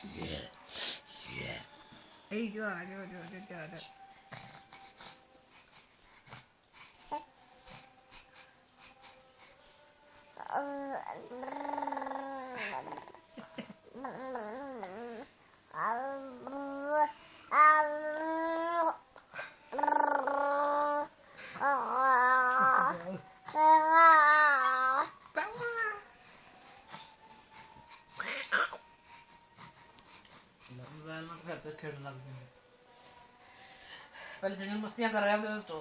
Ê, chưa. खेलने लग गए। पहले जंगल मस्तियां कर रहे थे तो